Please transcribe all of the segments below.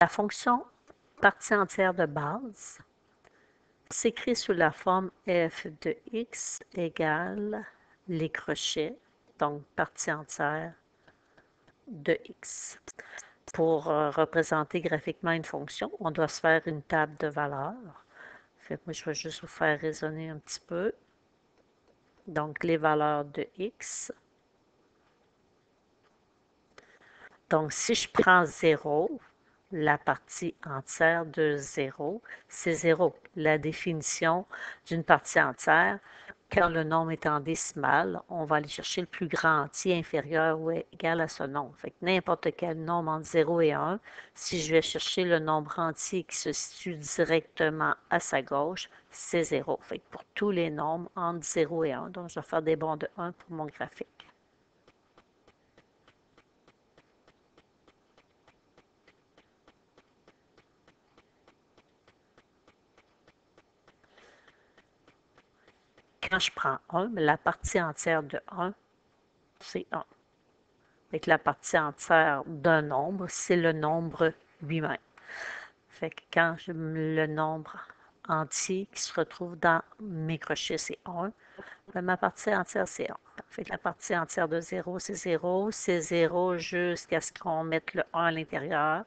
La fonction partie entière de base s'écrit sous la forme f de x égale les crochets, donc partie entière de x. Pour représenter graphiquement une fonction, on doit se faire une table de valeurs. Fait que moi, je vais juste vous faire raisonner un petit peu. Donc, les valeurs de x. Donc, si je prends 0, la partie entière de 0, c'est 0. La définition d'une partie entière, quand le nombre est en décimale, on va aller chercher le plus grand entier inférieur ou égal à ce nombre. Fait que n'importe quel nombre entre 0 et 1, si je vais chercher le nombre entier qui se situe directement à sa gauche, c'est 0. Fait que pour tous les nombres entre 0 et 1, donc je vais faire des bonds de 1 pour mon graphique. Quand je prends 1, la partie entière de 1, c'est 1. Fait que la partie entière d'un nombre, c'est le nombre lui-même. Fait que quand le nombre entier qui se retrouve dans mes crochets, c'est 1, ben ma partie entière, c'est 1. Fait que la partie entière de 0, c'est 0 jusqu'à ce qu'on mette le 1 à l'intérieur.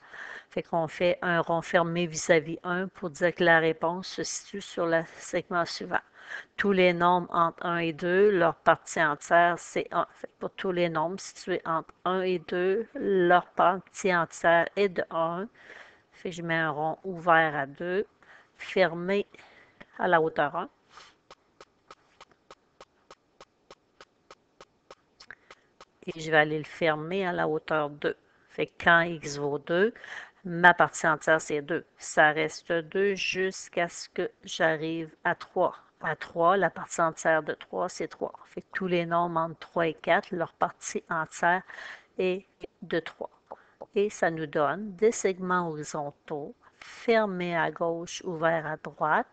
Fait qu'on fait un rond fermé vis-à-vis 1 pour dire que la réponse se situe sur le segment suivant. Tous les nombres entre 1 et 2, leur partie entière, c'est 1. Fait que pour tous les nombres situés entre 1 et 2, leur partie entière est de 1. Fait que je mets un rond ouvert à 2, fermé à la hauteur 1. Et je vais aller le fermer à la hauteur 2. Fait que quand x vaut 2, ma partie entière, c'est 2. Ça reste 2 jusqu'à ce que j'arrive à 3. À 3, la partie entière de 3, c'est 3. Fait que tous les nombres entre 3 et 4, leur partie entière est de 3. Et ça nous donne des segments horizontaux fermés à gauche, ouverts à droite.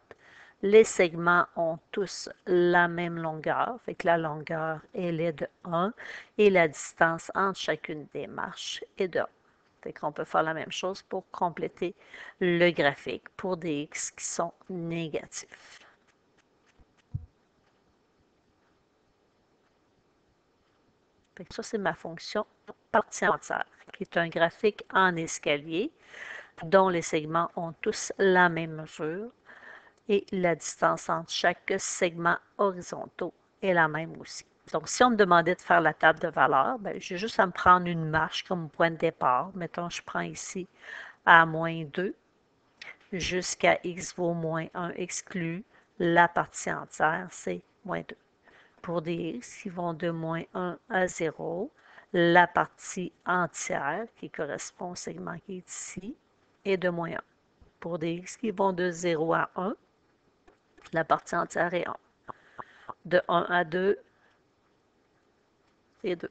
Les segments ont tous la même longueur, fait que la longueur, elle est de 1 et la distance entre chacune des marches est de 1. Fait qu'on peut faire la même chose pour compléter le graphique pour des x qui sont négatifs. Fait que ça, c'est ma fonction partie entière, qui est un graphique en escalier dont les segments ont tous la même mesure et la distance entre chaque segment horizontaux est la même aussi. Donc, si on me demandait de faire la table de valeurs, ben, j'ai juste à me prendre une marche comme point de départ. Mettons, je prends ici à moins 2 jusqu'à x vaut moins 1 exclu. La partie entière, c'est moins 2. Pour des x qui vont de moins 1 à 0, la partie entière, qui correspond au segment qui est ici, est de moins 1. Pour des x qui vont de 0 à 1, la partie entière est 1. De 1 à 2, c'est 2.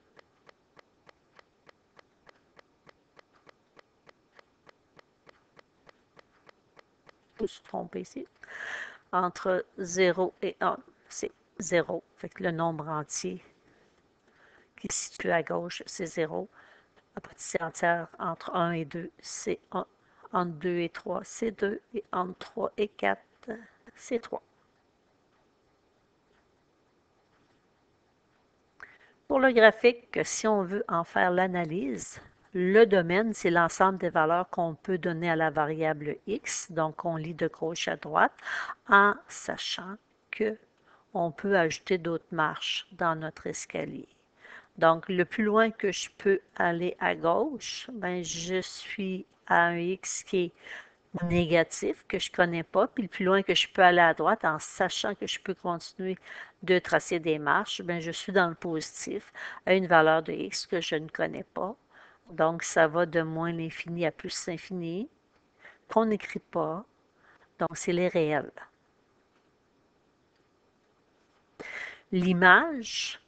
Je me suis trompée ici. Entre 0 et 1, c'est 0. Fait que le nombre entier qui se situe à gauche, c'est 0. La partie entière entre 1 et 2, c'est 1. Entre 2 et 3, c'est 2. Et entre 3 et 4, c'est 3. Pour le graphique, si on veut en faire l'analyse, le domaine, c'est l'ensemble des valeurs qu'on peut donner à la variable x. Donc, on lit de gauche à droite en sachant qu'on peut ajouter d'autres marches dans notre escalier. Donc, le plus loin que je peux aller à gauche, ben, je suis à un x qui est négatif que je ne connais pas, puis le plus loin que je peux aller à droite en sachant que je peux continuer de tracer des marches, bien, je suis dans le positif à une valeur de x que je ne connais pas. Donc, ça va de moins l'infini à plus l'infini, qu'on n'écrit pas. Donc, c'est les réels. L'image,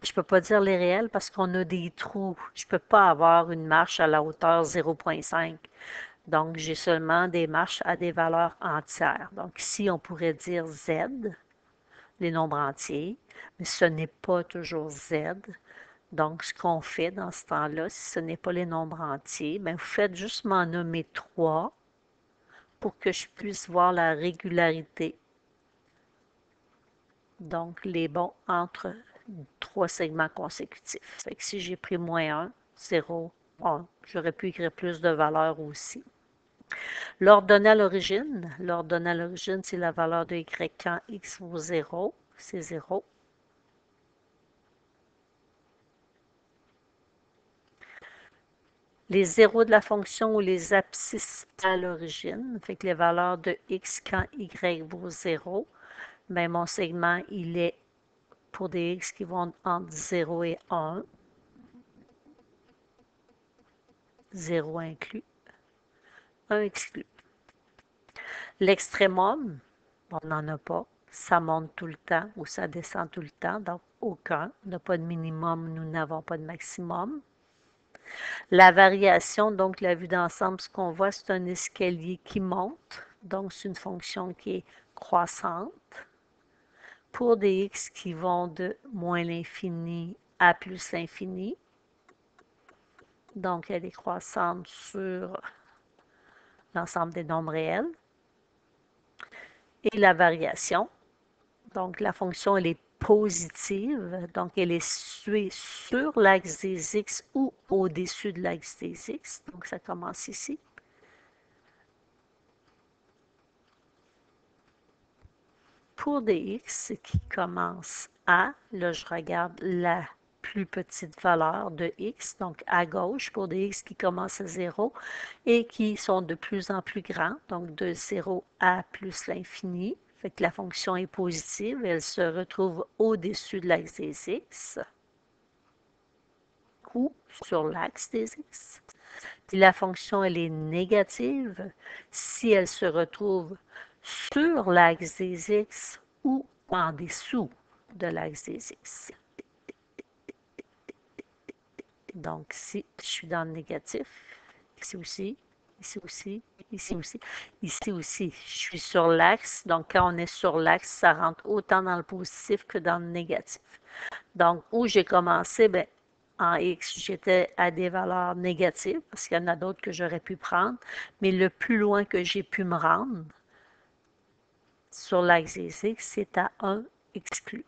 je ne peux pas dire les réels parce qu'on a des trous. Je ne peux pas avoir une marche à la hauteur 0,5. Donc, j'ai seulement des marches à des valeurs entières. Donc, ici, on pourrait dire Z, les nombres entiers, mais ce n'est pas toujours Z. Donc, ce qu'on fait dans ce temps-là, si ce n'est pas les nombres entiers, bien, vous faites juste m'en nommer 3 pour que je puisse voir la régularité. Donc, les bons entre 3 segments consécutifs. Fait que si j'ai pris -1, 0, 1, j'aurais pu écrire plus de valeurs aussi. L'ordre donné à l'origine, c'est la valeur de y quand x vaut 0, c'est 0. Les zéros de la fonction ou les abscisses à l'origine, fait que les valeurs de x quand y vaut 0, bien mon segment, il est pour des x qui vont entre 0 et 1, 0 inclus, 1 exclu. L'extrémum, on n'en a pas. Ça monte tout le temps ou ça descend tout le temps, donc aucun. On n'a pas de minimum, nous n'avons pas de maximum. La variation, donc la vue d'ensemble, ce qu'on voit, c'est un escalier qui monte, donc c'est une fonction qui est croissante. Pour des x qui vont de moins l'infini à plus l'infini, donc elle est croissante sur l'ensemble des nombres réels. Et la variation, donc la fonction elle est positive, donc elle est située sur l'axe des x ou au-dessus de l'axe des x, donc ça commence ici. Pour des x qui commencent à, là je regarde la plus petite valeur de x, donc à gauche pour des x qui commencent à 0 et qui sont de plus en plus grands, donc de 0 à plus l'infini. Fait que la fonction est positive, elle se retrouve au-dessus de l'axe des x ou sur l'axe des x. Puis la fonction, elle est négative si elle se retrouve sur l'axe des x ou en dessous de l'axe des x. Donc, si je suis dans le négatif, ici aussi, ici aussi, ici aussi, ici aussi, je suis sur l'axe. Donc, quand on est sur l'axe, ça rentre autant dans le positif que dans le négatif. Donc, où j'ai commencé, bien, en x, j'étais à des valeurs négatives, parce qu'il y en a d'autres que j'aurais pu prendre, mais le plus loin que j'ai pu me rendre sur l'axe des x, c'est à 1 exclu.